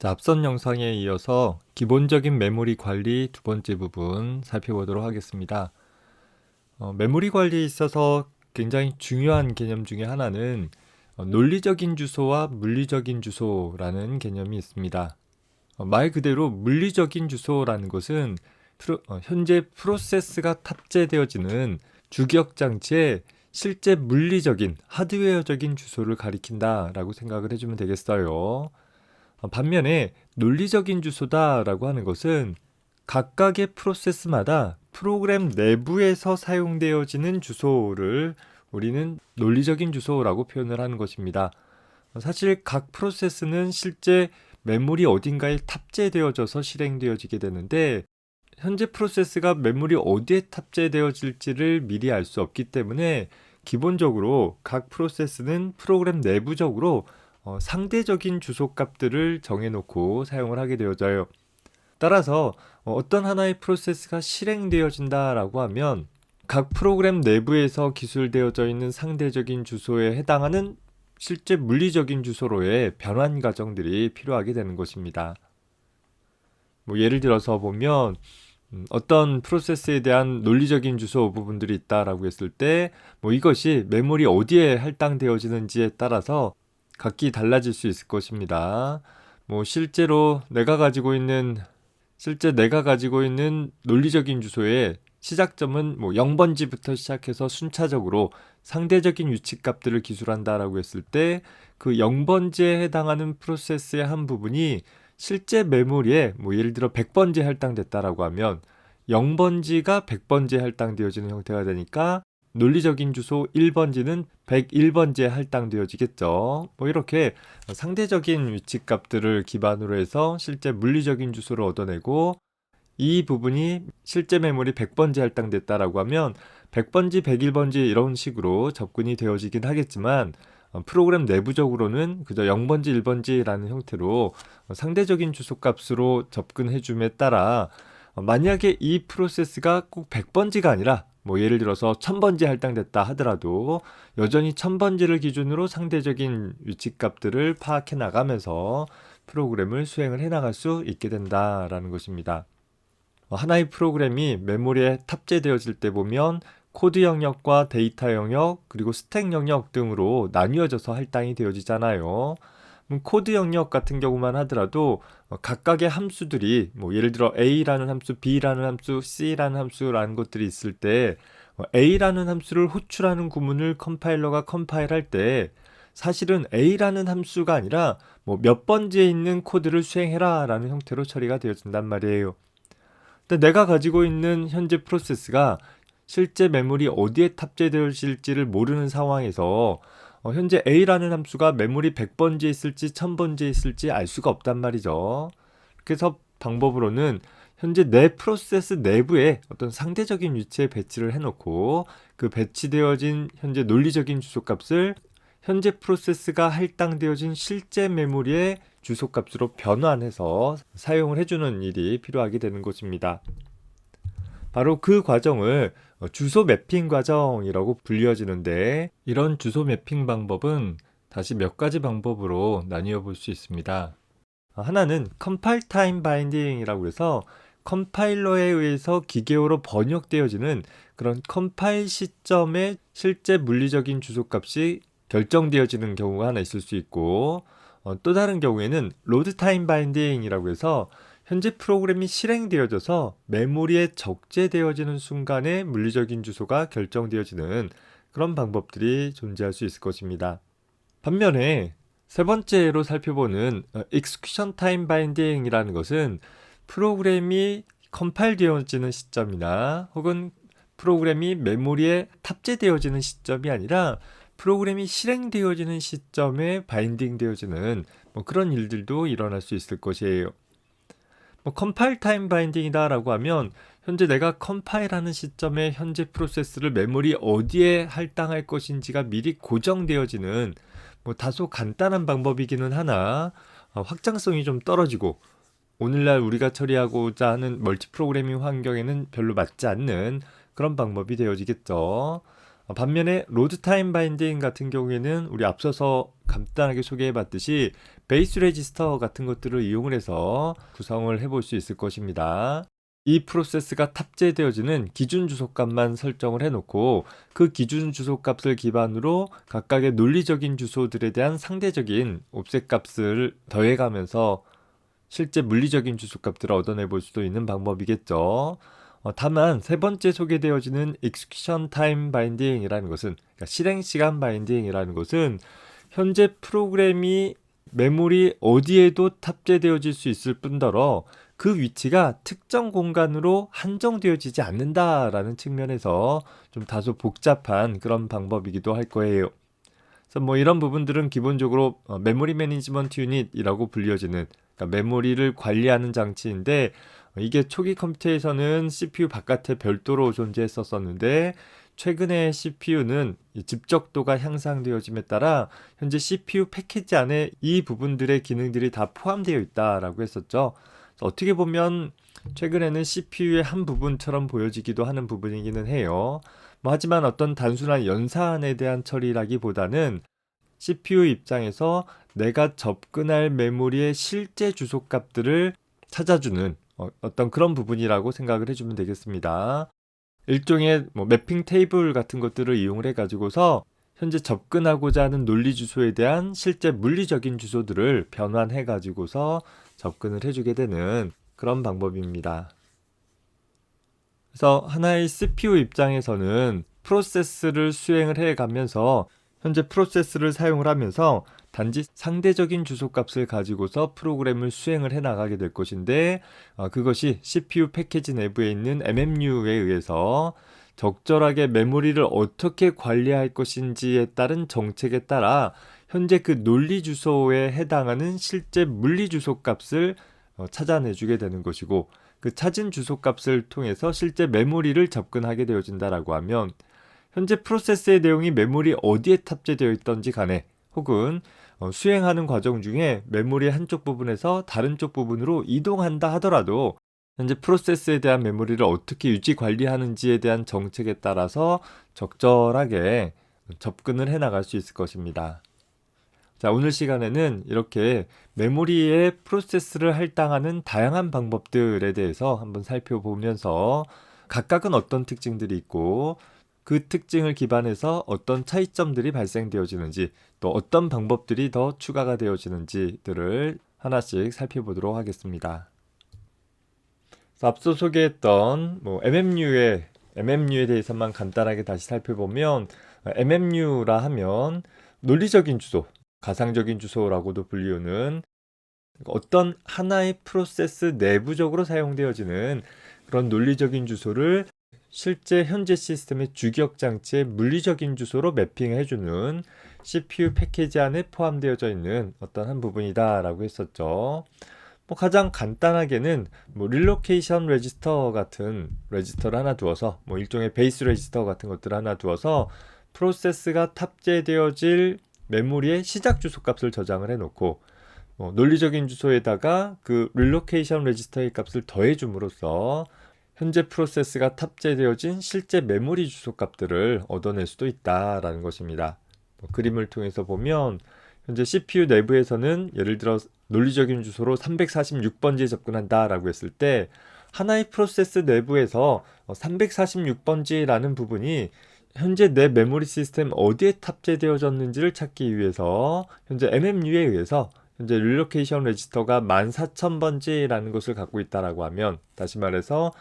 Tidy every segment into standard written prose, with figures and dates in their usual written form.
자, 앞선 영상에 이어서 기본적인 메모리 관리 두 번째 부분 살펴보도록 하겠습니다. 메모리 관리에 있어서 굉장히 중요한 개념 중에 하나는 논리적인 주소와 물리적인 주소라는 개념이 있습니다. 말 그대로 물리적인 주소라는 것은 현재 프로세스가 탑재되어지는 주기억 장치의 실제 물리적인 하드웨어적인 주소를 가리킨다라고 생각을 해주면 되겠어요. 반면에 논리적인 주소다라고 하는 것은 각각의 프로세스마다 프로그램 내부에서 사용되어지는 주소를 우리는 논리적인 주소라고 표현을 하는 것입니다. 사실 각 프로세스는 실제 메모리 어딘가에 탑재되어져서 실행되어지게 되는데 현재 프로세스가 메모리 어디에 탑재되어질지를 미리 알 수 없기 때문에 기본적으로 각 프로세스는 프로그램 내부적으로 상대적인 주소값들을 정해놓고 사용을 하게 되어져요. 따라서 어떤 하나의 프로세스가 실행되어진다라고 하면 각 프로그램 내부에서 기술되어져 있는 상대적인 주소에 해당하는 실제 물리적인 주소로의 변환 과정들이 필요하게 되는 것입니다. 예를 들어서 보면 어떤 프로세스에 대한 논리적인 주소 부분들이 있다라고 했을 때 이것이 메모리 어디에 할당되어지는지에 따라서 각기 달라질 수 있을 것입니다. 실제로 내가 가지고 있는 논리적인 주소의 시작점은 0번지부터 시작해서 순차적으로 상대적인 위치값들을 기술한다라고 했을 때 그 0번지에 해당하는 프로세스의 한 부분이 실제 메모리에 예를 들어 100번지에 할당됐다라고 하면 0번지가 100번지에 할당되어지는 형태가 되니까 논리적인 주소 1번지는 101번지에 할당되어지겠죠. 이렇게 상대적인 위치값들을 기반으로 해서 실제 물리적인 주소를 얻어내고 이 부분이 실제 메모리 100번지 할당됐다라고 하면 100번지, 101번지 이런 식으로 접근이 되어지긴 하겠지만 프로그램 내부적으로는 그저 0번지, 1번지라는 형태로 상대적인 주소값으로 접근해줌에 따라 만약에 이 프로세스가 꼭 100번지가 아니라 예를 들어서 1000번지 할당됐다 하더라도 여전히 1000번지를 기준으로 상대적인 위치값들을 파악해 나가면서 프로그램을 수행을 해 나갈 수 있게 된다라는 것입니다. 하나의 프로그램이 메모리에 탑재되어질 때 보면 코드 영역과 데이터 영역 그리고 스택 영역 등으로 나뉘어져서 할당이 되어지잖아요. 코드 영역 같은 경우만 하더라도 각각의 함수들이 예를 들어 A라는 함수, B라는 함수, C라는 함수라는 것들이 있을 때 A라는 함수를 호출하는 구문을 컴파일러가 컴파일할 때 사실은 A라는 함수가 아니라 몇 번지에 있는 코드를 수행해라 라는 형태로 처리가 되어진단 말이에요. 근데 내가 가지고 있는 현재 프로세스가 실제 메모리 어디에 탑재되어질지를 모르는 상황에서 현재 A라는 함수가 메모리 100번지에 있을지 1000번지에 있을지 알 수가 없단 말이죠. 그래서 방법으로는 현재 내 프로세스 내부에 어떤 상대적인 위치에 배치를 해놓고 그 배치되어진 현재 논리적인 주소값을 현재 프로세스가 할당되어진 실제 메모리의 주소값으로 변환해서 사용을 해주는 일이 필요하게 되는 것입니다. 바로 그 과정을 주소 매핑 과정이라고 불리어지는데 이런 주소 매핑 방법은 다시 몇 가지 방법으로 나뉘어 볼 수 있습니다. 하나는 컴파일 타임 바인딩이라고 해서 컴파일러에 의해서 기계어로 번역되어지는 그런 컴파일 시점에 실제 물리적인 주소값이 결정되어지는 경우가 하나 있을 수 있고 또 다른 경우에는 로드 타임 바인딩이라고 해서 현재 프로그램이 실행되어져서 메모리에 적재되어지는 순간에 물리적인 주소가 결정되어지는 그런 방법들이 존재할 수 있을 것입니다. 반면에 세 번째로 살펴보는 execution time binding이라는 것은 프로그램이 컴파일 되어지는 시점이나 혹은 프로그램이 메모리에 탑재되어지는 시점이 아니라 프로그램이 실행되어지는 시점에 바인딩 되어지는 그런 일들도 일어날 수 있을 것이에요. 컴파일 타임 바인딩이다 라고 하면 현재 내가 컴파일하는 시점에 현재 프로세스를 메모리 어디에 할당할 것인지가 미리 고정되어지는 다소 간단한 방법이기는 하나 확장성이 좀 떨어지고 오늘날 우리가 처리하고자 하는 멀티 프로그래밍 환경에는 별로 맞지 않는 그런 방법이 되어지겠죠. 반면에 로드 타임 바인딩 같은 경우에는 우리 앞서서 간단하게 소개해 봤듯이 베이스 레지스터 같은 것들을 이용을 해서 구성을 해볼 수 있을 것입니다. 이 프로세스가 탑재되어지는 기준 주소값만 설정을 해놓고 그 기준 주소값을 기반으로 각각의 논리적인 주소들에 대한 상대적인 옵셋 값을 더해가면서 실제 물리적인 주소값들을 얻어내 볼 수도 있는 방법이겠죠. 다만 세 번째 소개되어지는 execution time binding이라는 것은, 그러니까 실행 시간 바인딩이라는 것은 현재 프로그램이 메모리 어디에도 탑재되어질 수 있을 뿐더러 그 위치가 특정 공간으로 한정되어지지 않는다라는 측면에서 좀 다소 복잡한 그런 방법이기도 할 거예요. 그래서 뭐 이런 부분들은 기본적으로 메모리 매니지먼트 유닛이라고 불려지는, 그러니까 메모리를 관리하는 장치인데, 이게 초기 컴퓨터에서는 CPU 바깥에 별도로 존재했었는데 최근에 CPU는 집적도가 향상되어짐에 따라 현재 CPU 패키지 안에 이 부분들의 기능들이 다 포함되어 있다라고 했었죠. 어떻게 보면 최근에는 CPU의 한 부분처럼 보여지기도 하는 부분이기는 해요. 하지만 어떤 단순한 연산에 대한 처리라기보다는 CPU 입장에서 내가 접근할 메모리의 실제 주소값들을 찾아주는 어떤 그런 부분이라고 생각을 해주면 되겠습니다. 일종의 매핑 테이블 같은 것들을 이용을 해가지고서 현재 접근하고자 하는 논리 주소에 대한 실제 물리적인 주소들을 변환해가지고서 접근을 해주게 되는 그런 방법입니다. 그래서 하나의 CPU 입장에서는 프로세스를 수행을 해가면서 현재 프로세스를 사용을 하면서 단지 상대적인 주소값을 가지고서 프로그램을 수행을 해 나가게 될 것인데, 그것이 CPU 패키지 내부에 있는 MMU에 의해서 적절하게 메모리를 어떻게 관리할 것인지에 따른 정책에 따라 현재 그 논리 주소에 해당하는 실제 물리 주소값을 찾아내주게 되는 것이고, 그 찾은 주소값을 통해서 실제 메모리를 접근하게 되어진다라고 하면 현재 프로세스의 내용이 메모리 어디에 탑재되어 있던지 간에, 혹은 수행하는 과정 중에 메모리 한쪽 부분에서 다른 쪽 부분으로 이동한다 하더라도 현재 프로세스에 대한 메모리를 어떻게 유지 관리하는지에 대한 정책에 따라서 적절하게 접근을 해 나갈 수 있을 것입니다. 자, 오늘 시간에는 이렇게 메모리의 프로세스를 할당하는 다양한 방법들에 대해서 한번 살펴보면서 각각은 어떤 특징들이 있고 그 특징을 기반해서 어떤 차이점들이 발생되어지는지, 또 어떤 방법들이 더 추가가 되어지는지들을 하나씩 살펴보도록 하겠습니다. 앞서 소개했던 MMU에 대해서만 간단하게 다시 살펴보면, MMU라 하면 논리적인 주소, 가상적인 주소라고도 불리우는 어떤 하나의 프로세스 내부적으로 사용되어지는 그런 논리적인 주소를 실제 현재 시스템의 주기억 장치의 물리적인 주소로 매핑해주는 CPU 패키지 안에 포함되어져 있는 어떤 한 부분이다라고 했었죠. 가장 간단하게는 릴로케이션 레지스터 같은 레지스터를 하나 두어서 일종의 베이스 레지스터 같은 것들을 하나 두어서 프로세스가 탑재되어질 메모리의 시작 주소 값을 저장을 해놓고 논리적인 주소에다가 그 릴로케이션 레지스터의 값을 더해줌으로써 현재 프로세스가 탑재되어진 실제 메모리 주소 값들을 얻어낼 수도 있다라는 것입니다. 그림을 통해서 보면 현재 CPU 내부에서는 예를 들어 논리적인 주소로 346번지에 접근한다라고 했을 때 하나의 프로세스 내부에서 346번지라는 부분이 현재 내 메모리 시스템 어디에 탑재되어졌는지를 찾기 위해서 현재 MMU에 의해서 현재 릴로케이션 레지스터가 14,000번지라는 것을 갖고 있다라고 하면, 다시 말해서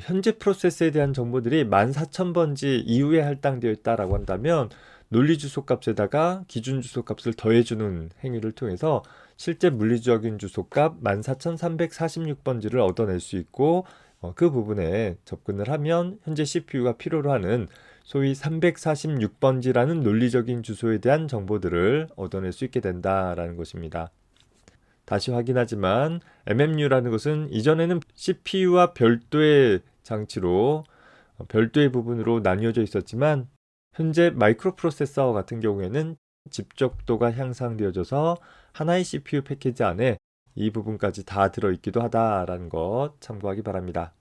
현재 프로세스에 대한 정보들이 14,000번지 이후에 할당되어 있다라고 한다면 논리 주소 값에다가 기준 주소 값을 더해주는 행위를 통해서 실제 물리적인 주소 값 14,346번지를 얻어낼 수 있고, 그 부분에 접근을 하면 현재 CPU가 필요로 하는 소위 346번지라는 논리적인 주소에 대한 정보들을 얻어낼 수 있게 된다라는 것입니다. 다시 확인하지만 MMU라는 것은 이전에는 CPU와 별도의 장치로 별도의 부분으로 나뉘어져 있었지만 현재 마이크로 프로세서 같은 경우에는 집적도가 향상되어져서 하나의 CPU 패키지 안에 이 부분까지 다 들어있기도 하다라는 것 참고하기 바랍니다.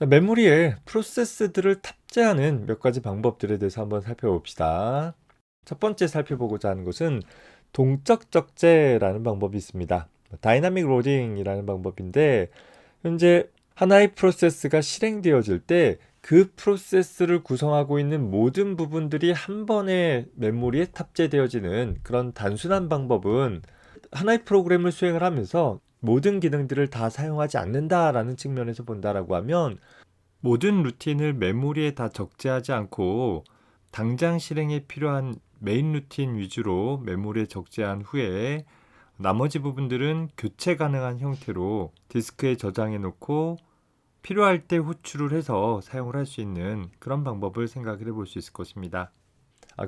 자, 메모리에 프로세스들을 탑재하는 몇 가지 방법들에 대해서 한번 살펴봅시다. 첫 번째 살펴보고자 하는 것은 동적 적재라는 방법이 있습니다. 다이나믹 로딩이라는 방법인데, 현재 하나의 프로세스가 실행되어질 때 그 프로세스를 구성하고 있는 모든 부분들이 한 번에 메모리에 탑재되어지는 그런 단순한 방법은 하나의 프로그램을 수행을 하면서 모든 기능들을 다 사용하지 않는다라는 측면에서 본다라고 하면, 모든 루틴을 메모리에 다 적재하지 않고 당장 실행에 필요한 메인 루틴 위주로 메모리에 적재한 후에 나머지 부분들은 교체 가능한 형태로 디스크에 저장해 놓고 필요할 때 호출을 해서 사용을 할 수 있는 그런 방법을 생각을 해볼 수 있을 것입니다.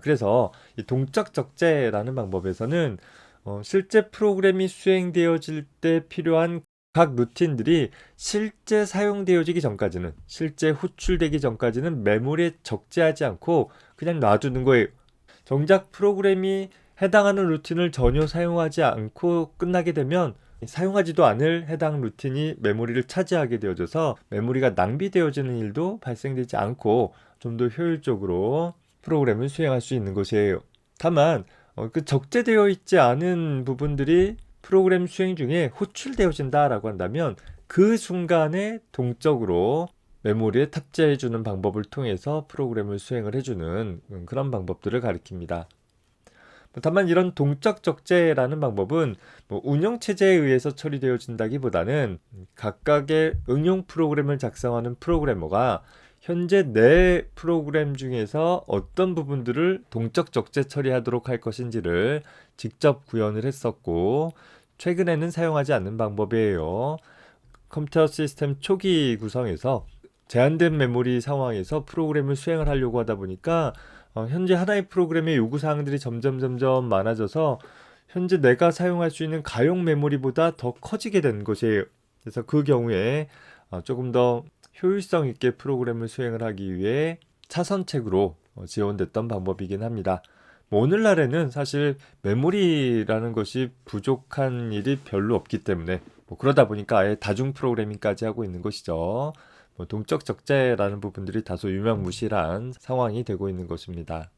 그래서 이 동적 적재라는 방법에서는 실제 프로그램이 수행되어질 때 필요한 각 루틴들이 실제 사용되어지기 전까지는, 실제 호출되기 전까지는 메모리에 적재하지 않고 그냥 놔두는 거예요. 정작 프로그램이 해당하는 루틴을 전혀 사용하지 않고 끝나게 되면 사용하지도 않을 해당 루틴이 메모리를 차지하게 되어져서 메모리가 낭비되어지는 일도 발생되지 않고 좀 더 효율적으로 프로그램을 수행할 수 있는 것이에요. 다만 그 적재되어 있지 않은 부분들이 프로그램 수행 중에 호출되어진다라고 한다면 그 순간에 동적으로 메모리에 탑재해주는 방법을 통해서 프로그램을 수행을 해주는 그런 방법들을 가리킵니다. 다만 이런 동적 적재라는 방법은 운영체제에 의해서 처리되어진다기보다는 각각의 응용 프로그램을 작성하는 프로그래머가 현재 내 프로그램 중에서 어떤 부분들을 동적 적재 처리하도록 할 것인지를 직접 구현을 했었고, 최근에는 사용하지 않는 방법이에요. 컴퓨터 시스템 초기 구성에서 제한된 메모리 상황에서 프로그램을 수행을 하려고 하다 보니까 현재 하나의 프로그램의 요구사항들이 점점 많아져서 현재 내가 사용할 수 있는 가용 메모리보다 더 커지게 된 것이에요. 그래서 그 경우에 조금 더 효율성 있게 프로그램을 수행을 하기 위해 차선책으로 지원됐던 방법이긴 합니다. 오늘날에는 사실 메모리라는 것이 부족한 일이 별로 없기 때문에 그러다 보니까 아예 다중 프로그래밍까지 하고 있는 것이죠. 동적 적재라는 부분들이 다소 유명무실한 상황이 되고 있는 것입니다.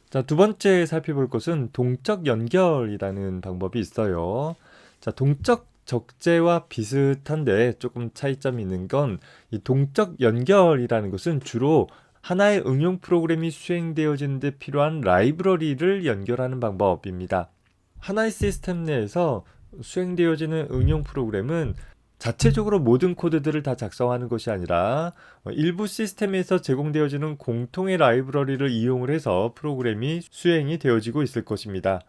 자, 두 번째 살펴볼 것은 동적 연결이라는 방법이 있어요. 자, 동적 적재와 비슷한데 조금 차이점이 있는 건 이 동적 연결이라는 것은 주로 하나의 응용 프로그램이 수행되어지는 데 필요한 라이브러리를 연결하는 방법입니다. 하나의 시스템 내에서 수행되어지는 응용 프로그램은 자체적으로 모든 코드들을 다 작성하는 것이 아니라 일부 시스템에서 제공되어지는 공통의 라이브러리를 이용을 해서 프로그램이 수행이 되어지고 있을 것입니다.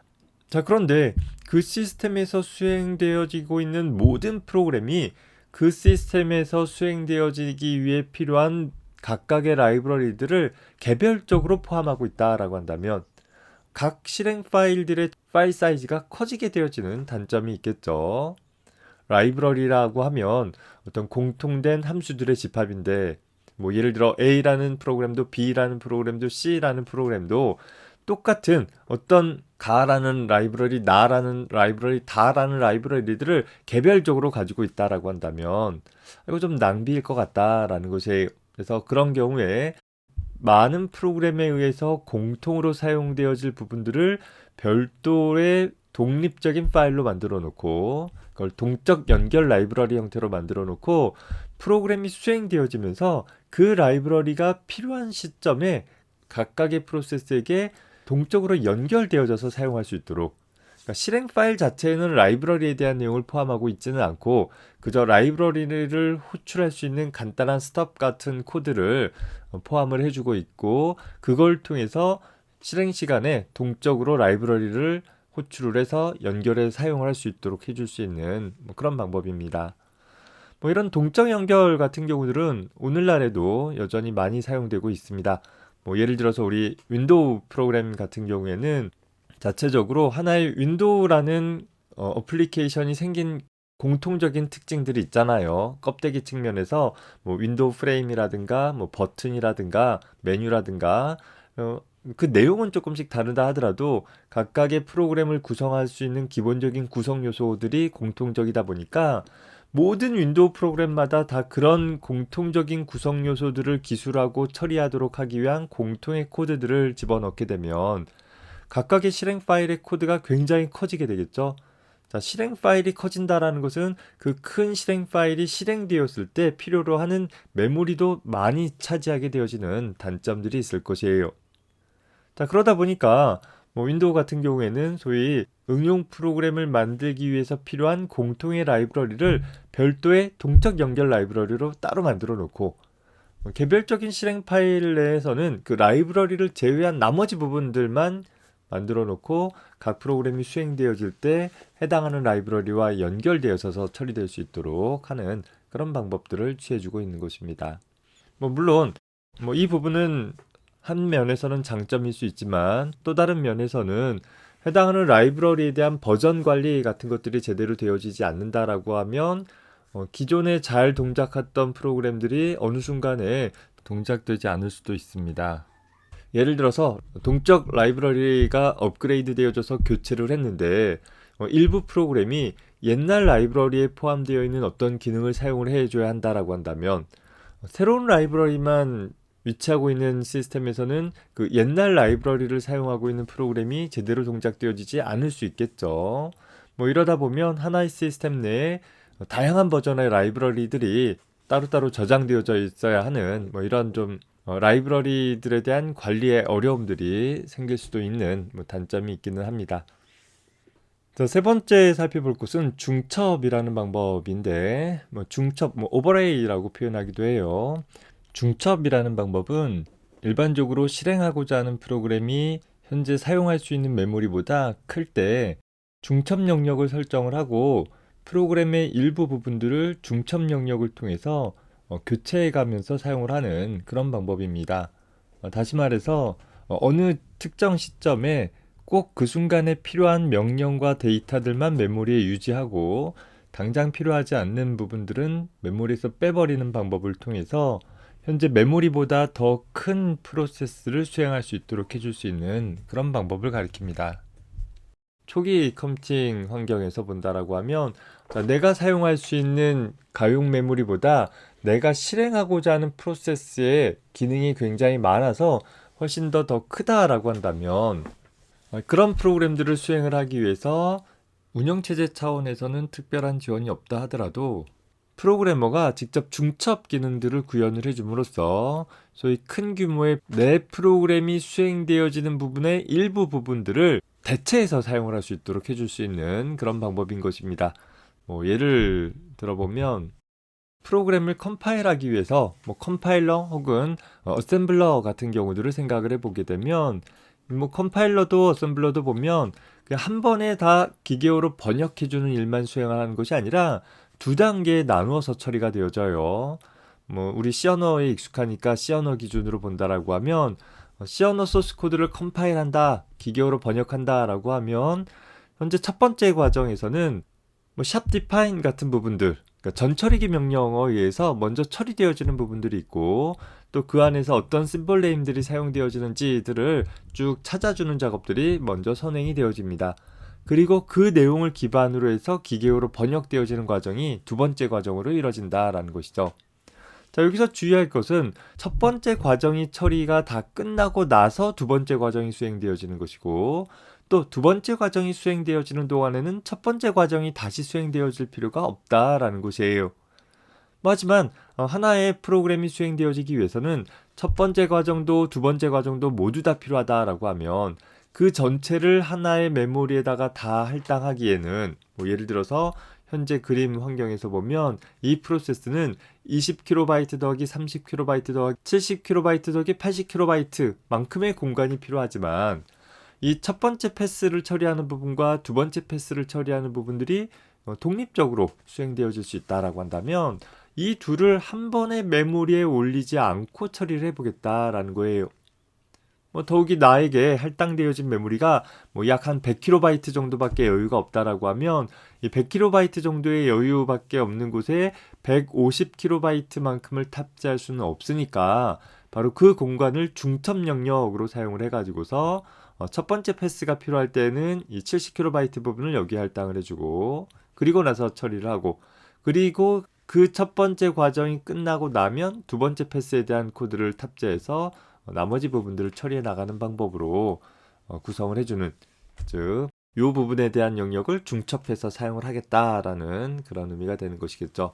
자, 그런데 그 시스템에서 수행되어지고 있는 모든 프로그램이 그 시스템에서 수행되어지기 위해 필요한 각각의 라이브러리들을 개별적으로 포함하고 있다라고 한다면 각 실행 파일들의 파일 사이즈가 커지게 되어지는 단점이 있겠죠. 라이브러리라고 하면 어떤 공통된 함수들의 집합인데, 예를 들어 A라는 프로그램도 B라는 프로그램도 C라는 프로그램도 똑같은 어떤 가라는 라이브러리, 나라는 라이브러리, 다라는 라이브러리들을 개별적으로 가지고 있다라고 한다면 이거 좀 낭비일 것 같다라는 것이에요. 그래서 그런 경우에 많은 프로그램에 의해서 공통으로 사용되어질 부분들을 별도의 독립적인 파일로 만들어 놓고 그걸 동적 연결 라이브러리 형태로 만들어 놓고 프로그램이 수행되어지면서 그 라이브러리가 필요한 시점에 각각의 프로세스에게 동적으로 연결되어져서 사용할 수 있도록, 그러니까 실행 파일 자체에는 라이브러리에 대한 내용을 포함하고 있지는 않고 그저 라이브러리를 호출할 수 있는 간단한 스톱 같은 코드를 포함을 해주고 있고, 그걸 통해서 실행 시간에 동적으로 라이브러리를 호출을 해서 연결해 사용할 수 있도록 해줄 수 있는 그런 방법입니다. 이런 동적 연결 같은 경우들은 오늘날에도 여전히 많이 사용되고 있습니다. 예를 들어서 우리 윈도우 프로그램 같은 경우에는 자체적으로 하나의 윈도우라는 어플리케이션이 생긴 공통적인 특징들이 있잖아요. 껍데기 측면에서 윈도우 프레임이라든가 버튼이라든가 메뉴라든가 그 내용은 조금씩 다르다 하더라도 각각의 프로그램을 구성할 수 있는 기본적인 구성 요소들이 공통적이다 보니까 모든 윈도우 프로그램마다 다 그런 공통적인 구성 요소들을 기술하고 처리하도록 하기 위한 공통의 코드들을 집어넣게 되면 각각의 실행 파일의 코드가 굉장히 커지게 되겠죠. 자, 실행 파일이 커진다라는 것은 그 큰 실행 파일이 실행되었을 때 필요로 하는 메모리도 많이 차지하게 되어지는 단점들이 있을 것이에요. 자, 그러다 보니까 윈도우 같은 경우에는 소위 응용 프로그램을 만들기 위해서 필요한 공통의 라이브러리를 별도의 동적 연결 라이브러리로 따로 만들어 놓고 개별적인 실행 파일 내에서는 그 라이브러리를 제외한 나머지 부분들만 만들어 놓고 각 프로그램이 수행되어질 때 해당하는 라이브러리와 연결되어서 처리될 수 있도록 하는 그런 방법들을 취해주고 있는 것입니다. 물론 이 부분은 한 면에서는 장점일 수 있지만 또 다른 면에서는 해당하는 라이브러리에 대한 버전 관리 같은 것들이 제대로 되어지지 않는다라고 하면 기존에 잘 동작했던 프로그램들이 어느 순간에 동작되지 않을 수도 있습니다. 예를 들어서 동적 라이브러리가 업그레이드 되어져서 교체를 했는데 일부 프로그램이 옛날 라이브러리에 포함되어 있는 어떤 기능을 사용을 해줘야 한다라고 한다면 새로운 라이브러리만 위치하고 있는 시스템에서는 그 옛날 라이브러리를 사용하고 있는 프로그램이 제대로 동작되어지지 않을 수 있겠죠. 이러다 보면 하나의 시스템 내에 다양한 버전의 라이브러리들이 따로따로 저장되어져 있어야 하는 이런 좀 라이브러리들에 대한 관리의 어려움들이 생길 수도 있는 단점이 있기는 합니다. 자, 세 번째 살펴볼 것은 중첩이라는 방법인데 중첩, 오버레이라고 표현하기도 해요. 중첩이라는 방법은 일반적으로 실행하고자 하는 프로그램이 현재 사용할 수 있는 메모리보다 클 때 중첩 영역을 설정을 하고 프로그램의 일부 부분들을 중첩 영역을 통해서 교체해 가면서 사용을 하는 그런 방법입니다. 다시 말해서 어느 특정 시점에 꼭 그 순간에 필요한 명령과 데이터들만 메모리에 유지하고 당장 필요하지 않는 부분들은 메모리에서 빼버리는 방법을 통해서 현재 메모리보다 더 큰 프로세스를 수행할 수 있도록 해줄 수 있는 그런 방법을 가리킵니다. 초기 컴퓨팅 환경에서 본다라고 하면 내가 사용할 수 있는 가용 메모리보다 내가 실행하고자 하는 프로세스의 기능이 굉장히 많아서 훨씬 더 크다라고 한다면 그런 프로그램들을 수행을 하기 위해서 운영체제 차원에서는 특별한 지원이 없다 하더라도 프로그래머가 직접 중첩 기능들을 구현을 해줌으로써 소위 큰 규모의 내 프로그램이 수행되어지는 부분의 일부 부분들을 대체해서 사용을 할 수 있도록 해줄 수 있는 그런 방법인 것입니다. 예를 들어보면 프로그램을 컴파일하기 위해서 컴파일러 혹은 어셈블러 같은 경우들을 생각을 해보게 되면 컴파일러도 어셈블러도 보면 그냥 한 번에 다 기계어로 번역해주는 일만 수행하는 것이 아니라 두 단계에 나누어서 처리가 되어져요. 우리 C 언어에 익숙하니까 C 언어 기준으로 본다라고 하면 C 언어 소스 코드를 컴파일한다, 기계어로 번역한다라고 하면 현재 첫 번째 과정에서는 샵 디파인 같은 부분들, 그러니까 전처리기 명령어에 의해서 먼저 처리되어지는 부분들이 있고 또 그 안에서 어떤 심벌 네임들이 사용되어지는지들을 쭉 찾아주는 작업들이 먼저 선행이 되어집니다. 그리고 그 내용을 기반으로 해서 기계어로 번역되어지는 과정이 두 번째 과정으로 이뤄진다라는 것이죠. 자, 여기서 주의할 것은 첫 번째 과정이 처리가 다 끝나고 나서 두 번째 과정이 수행되어지는 것이고 또 두 번째 과정이 수행되어지는 동안에는 첫 번째 과정이 다시 수행되어질 필요가 없다라는 것이에요. 하지만 하나의 프로그램이 수행되어지기 위해서는 첫 번째 과정도 두 번째 과정도 모두 다 필요하다라고 하면 그 전체를 하나의 메모리에다가 다 할당하기에는 예를 들어서 현재 그림 환경에서 보면 이 프로세스는 20KB 더하기 30KB 더하기 70KB 더하기 80KB 만큼의 공간이 필요하지만 이 첫 번째 패스를 처리하는 부분과 두 번째 패스를 처리하는 부분들이 독립적으로 수행되어질 수 있다라고 한다면 이 둘을 한 번에 메모리에 올리지 않고 처리를 해보겠다라는 거예요. 더욱이 나에게 할당되어진 메모리가 약 한 100KB 정도밖에 여유가 없다라고 하면 이 100KB 정도의 여유밖에 없는 곳에 150KB만큼을 탑재할 수는 없으니까 바로 그 공간을 중첩 영역으로 사용을 해가지고서 첫 번째 패스가 필요할 때는 이 70KB 부분을 여기에 할당을 해주고 그리고 나서 처리를 하고 그리고 그 첫 번째 과정이 끝나고 나면 두 번째 패스에 대한 코드를 탑재해서 나머지 부분들을 처리해 나가는 방법으로 구성을 해주는, 즉, 이 부분에 대한 영역을 중첩해서 사용을 하겠다라는 그런 의미가 되는 것이겠죠.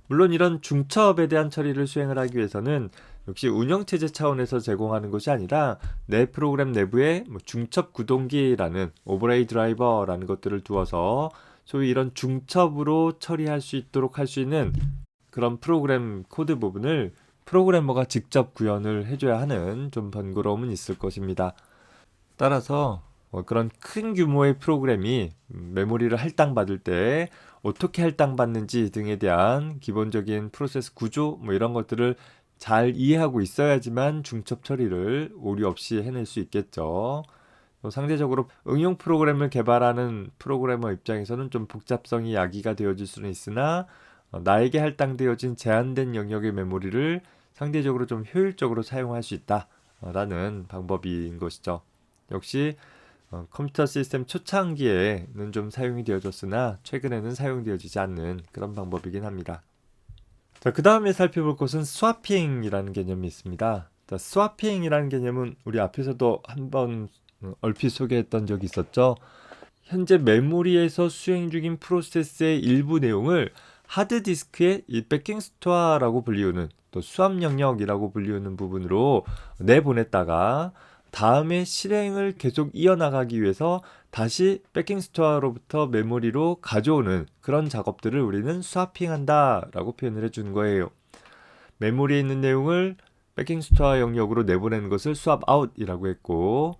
물론 이런 중첩에 대한 처리를 수행을 하기 위해서는 역시 운영체제 차원에서 제공하는 것이 아니라 내 프로그램 내부에 중첩 구동기라는 오버레이 드라이버라는 것들을 두어서 소위 이런 중첩으로 처리할 수 있도록 할 수 있는 그런 프로그램 코드 부분을 프로그래머가 직접 구현을 해줘야 하는 좀 번거로움은 있을 것입니다. 따라서 그런 큰 규모의 프로그램이 메모리를 할당받을 때 어떻게 할당받는지 등에 대한 기본적인 프로세스 구조 이런 것들을 잘 이해하고 있어야지만 중첩 처리를 오류 없이 해낼 수 있겠죠. 상대적으로 응용 프로그램을 개발하는 프로그래머 입장에서는 좀 복잡성이 야기가 되어질 수는 있으나 나에게 할당되어진 제한된 영역의 메모리를 상대적으로 좀 효율적으로 사용할 수 있다라는 방법인 것이죠. 역시 컴퓨터 시스템 초창기에는 좀 사용이 되어졌으나 최근에는 사용되어지지 않는 그런 방법이긴 합니다. 자, 그 다음에 살펴볼 것은 스와핑이라는 개념이 있습니다. 자, 스와핑이라는 개념은 우리 앞에서도 한번 얼핏 소개했던 적이 있었죠. 현재 메모리에서 수행 중인 프로세스의 일부 내용을 하드디스크의 이 백킹 스토어라고 불리우는, 또 수압 영역이라고 불리우는 부분으로 내보냈다가 다음에 실행을 계속 이어나가기 위해서 다시 백킹 스토어로부터 메모리로 가져오는 그런 작업들을 우리는 스와핑한다 라고 표현을 해주는 거예요. 메모리에 있는 내용을 백킹 스토어 영역으로 내보내는 것을 스왑 아웃이라고 했고,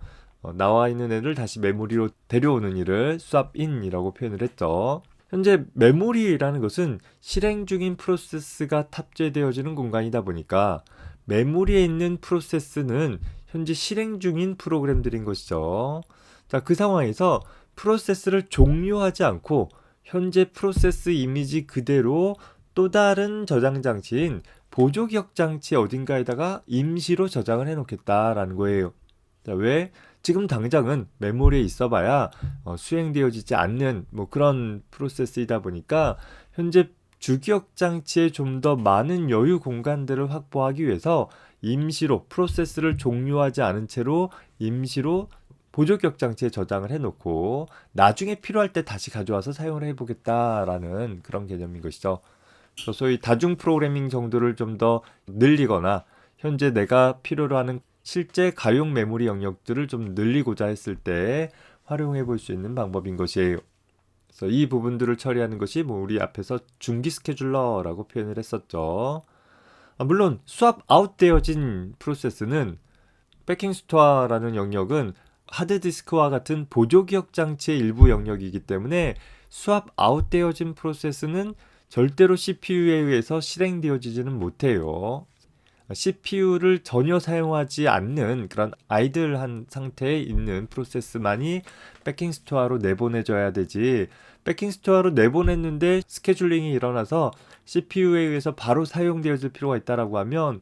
나와 있는 애를 다시 메모리로 데려오는 일을 스왑 인이라고 표현을 했죠. 현재 메모리라는 것은 실행 중인 프로세스가 탑재되어지는 공간이다 보니까 메모리에 있는 프로세스는 현재 실행 중인 프로그램들인 것이죠. 자, 그 상황에서 프로세스를 종료하지 않고 현재 프로세스 이미지 그대로 또 다른 저장 장치인 보조 기억 장치 어딘가에다가 임시로 저장을 해놓겠다라는 거예요. 자, 왜? 지금 당장은 메모리에 있어봐야 수행되어지지 않는 그런 프로세스이다 보니까 현재 주기억 장치에 좀 더 많은 여유 공간들을 확보하기 위해서 임시로 프로세스를 종료하지 않은 채로 임시로 보조기억 장치에 저장을 해놓고 나중에 필요할 때 다시 가져와서 사용을 해보겠다라는 그런 개념인 것이죠. 소위 다중 프로그래밍 정도를 좀 더 늘리거나 현재 내가 필요로 하는 실제 가용 메모리 영역들을 좀 늘리고자 했을 때 활용해 볼 수 있는 방법인 것이에요. 그래서 이 부분들을 처리하는 것이 우리 앞에서 중기 스케줄러라고 표현을 했었죠. 물론 스왑 아웃되어진 프로세스는 백킹 스토어라는 영역은 하드디스크와 같은 보조기억 장치의 일부 영역이기 때문에 스왑 아웃되어진 프로세스는 절대로 CPU에 의해서 실행되어지지는 못해요. CPU를 전혀 사용하지 않는 그런 아이들한 상태에 있는 프로세스만이 백킹 스토어로 내보내줘야 되지, 백킹 스토어로 내보냈는데 스케줄링이 일어나서 CPU에 의해서 바로 사용되어질 필요가 있다라고 하면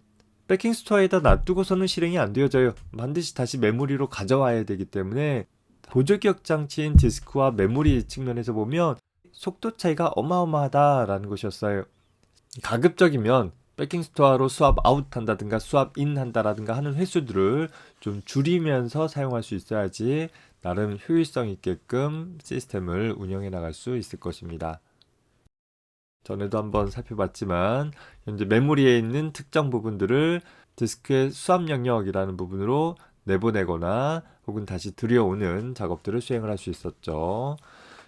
백킹 스토어에다 놔두고서는 실행이 안 되어져요. 반드시 다시 메모리로 가져와야 되기 때문에 보조기억 장치인 디스크와 메모리 측면에서 보면 속도 차이가 어마어마하다라는 것이었어요. 가급적이면 백킹 스토어로 스왑 아웃 한다든가 스왑 인 한다라든가 하는 횟수들을 좀 줄이면서 사용할 수 있어야지 나름 효율성 있게끔 시스템을 운영해 나갈 수 있을 것입니다. 전에도 한번 살펴봤지만 현재 메모리에 있는 특정 부분들을 디스크의 수압 영역이라는 부분으로 내보내거나 혹은 다시 들여오는 작업들을 수행을 할 수 있었죠.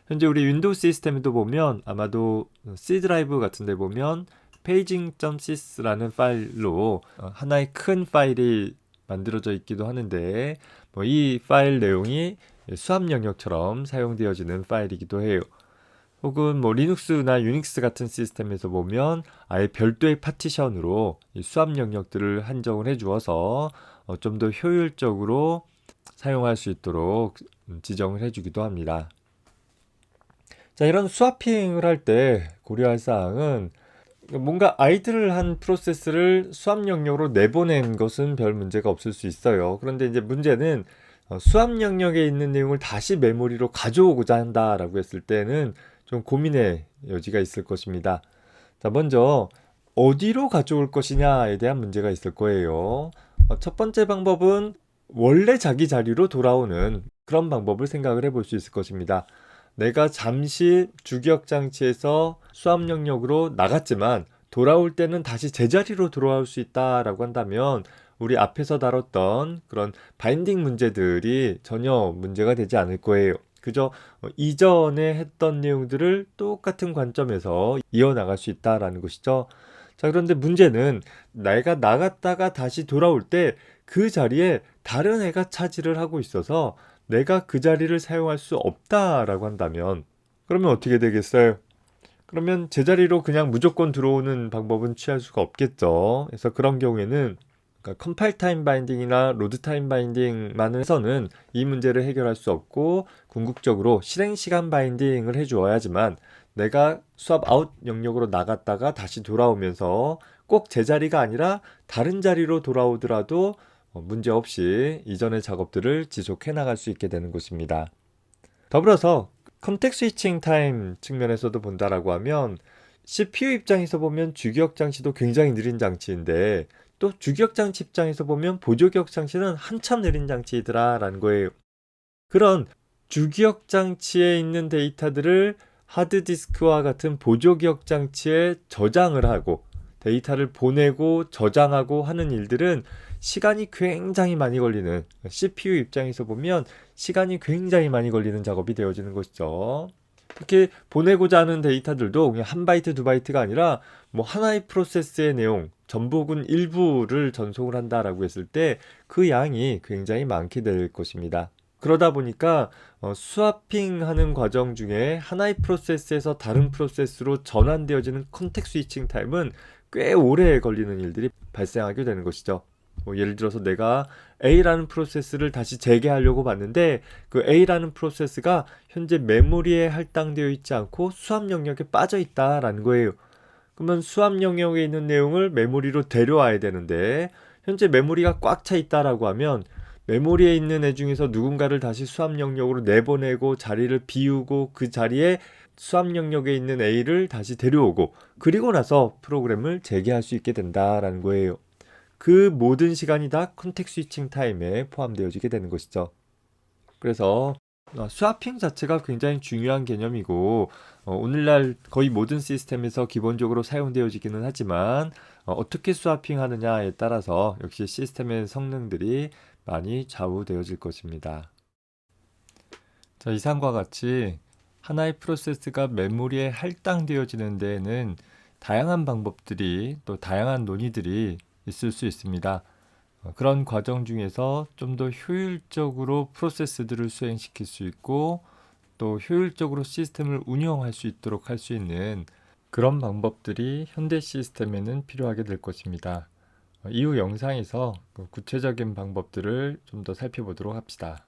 현재 우리 윈도우 시스템에도 보면 아마도 C 드라이브 같은 데 보면 paging.sys라는 파일로 하나의 큰 파일이 만들어져 있기도 하는데 이 파일 내용이 수압 영역처럼 사용되어지는 파일이기도 해요. 혹은 리눅스나 유닉스 같은 시스템에서 보면 아예 별도의 파티션으로 이 수압 영역들을 한정을 해 주어서 좀 더 효율적으로 사용할 수 있도록 지정을 해 주기도 합니다. 자, 이런 스와핑을 할 때 고려할 사항은 뭔가 아이들을 한 프로세스를 수압 영역으로 내보낸 것은 별 문제가 없을 수 있어요. 그런데 이제 문제는 수압 영역에 있는 내용을 다시 메모리로 가져오고자 한다라고 했을 때는 좀 고민의 여지가 있을 것입니다. 자, 먼저 어디로 가져올 것이냐에 대한 문제가 있을 거예요. 첫 번째 방법은 원래 자기 자리로 돌아오는 그런 방법을 생각을 해볼 수 있을 것입니다. 내가 잠시 주기억 장치에서 수압 영역으로 나갔지만 돌아올 때는 다시 제자리로 돌아올 수 있다라고 한다면 우리 앞에서 다뤘던 그런 바인딩 문제들이 전혀 문제가 되지 않을 거예요. 그저 이전에 했던 내용들을 똑같은 관점에서 이어나갈 수 있다라는 것이죠. 자, 그런데 문제는 내가 나갔다가 다시 돌아올 때 그 자리에 다른 애가 차지를 하고 있어서 내가 그 자리를 사용할 수 없다라고 한다면 그러면 어떻게 되겠어요? 그러면 제자리로 그냥 무조건 들어오는 방법은 취할 수가 없겠죠. 그래서 그런 경우에는 그러니까 컴파일 타임 바인딩이나 로드 타임 바인딩만 해서는 이 문제를 해결할 수 없고 궁극적으로 실행 시간 바인딩을 해주어야지만 내가 수압 아웃 영역으로 나갔다가 다시 돌아오면서 꼭 제자리가 아니라 다른 자리로 돌아오더라도 문제없이 이전의 작업들을 지속해 나갈 수 있게 되는 것입니다. 더불어서 컨텍스트 스위칭 타임 측면에서도 본다라고 하면 CPU 입장에서 보면 주기억 장치도 굉장히 느린 장치인데 또 주기억 장치 입장에서 보면 보조기억 장치는 한참 느린 장치이더라라는 거예요. 그런 주기억 장치에 있는 데이터들을 하드디스크와 같은 보조기억 장치에 저장을 하고 데이터를 보내고 저장하고 하는 일들은 시간이 굉장히 많이 걸리는 CPU 입장에서 보면 시간이 굉장히 많이 걸리는 작업이 되어지는 것이죠. 특히 보내고자 하는 데이터들도 그냥 한 바이트 두 바이트가 아니라 뭐 하나의 프로세스의 내용 전복은 일부를 전송을 한다라고 했을 때 그 양이 굉장히 많게 될 것입니다. 그러다 보니까 스와핑하는 과정 중에 하나의 프로세스에서 다른 프로세스로 전환되어지는 컨텍스트 스위칭 타임은 꽤 오래 걸리는 일들이 발생하게 되는 것이죠. 예를 들어서 내가 A라는 프로세스를 다시 재개하려고 봤는데 그 A라는 프로세스가 현재 메모리에 할당되어 있지 않고 수압 영역에 빠져 있다라는 거예요. 그러면 수압 영역에 있는 내용을 메모리로 데려와야 되는데 현재 메모리가 꽉 차 있다라고 하면 메모리에 있는 애 중에서 누군가를 다시 수압 영역으로 내보내고 자리를 비우고 그 자리에 수압 영역에 있는 A를 다시 데려오고 그리고 나서 프로그램을 재개할 수 있게 된다라는 거예요. 그 모든 시간이 다 컨텍스트 스위칭 타임에 포함되어지게 되는 것이죠. 그래서 스와핑 자체가 굉장히 중요한 개념이고 오늘날 거의 모든 시스템에서 기본적으로 사용되어지기는 하지만 어떻게 스와핑 하느냐에 따라서 역시 시스템의 성능들이 많이 좌우되어질 것입니다. 자, 이상과 같이 하나의 프로세스가 메모리에 할당되어지는 데에는 다양한 방법들이 또 다양한 논의들이 있을 수 있습니다. 그런 과정 중에서 좀 더 효율적으로 프로세스들을 수행시킬 수 있고 또 효율적으로 시스템을 운영할 수 있도록 할 수 있는 그런 방법들이 현대 시스템에는 필요하게 될 것입니다. 이후 영상에서 구체적인 방법들을 좀 더 살펴보도록 합시다.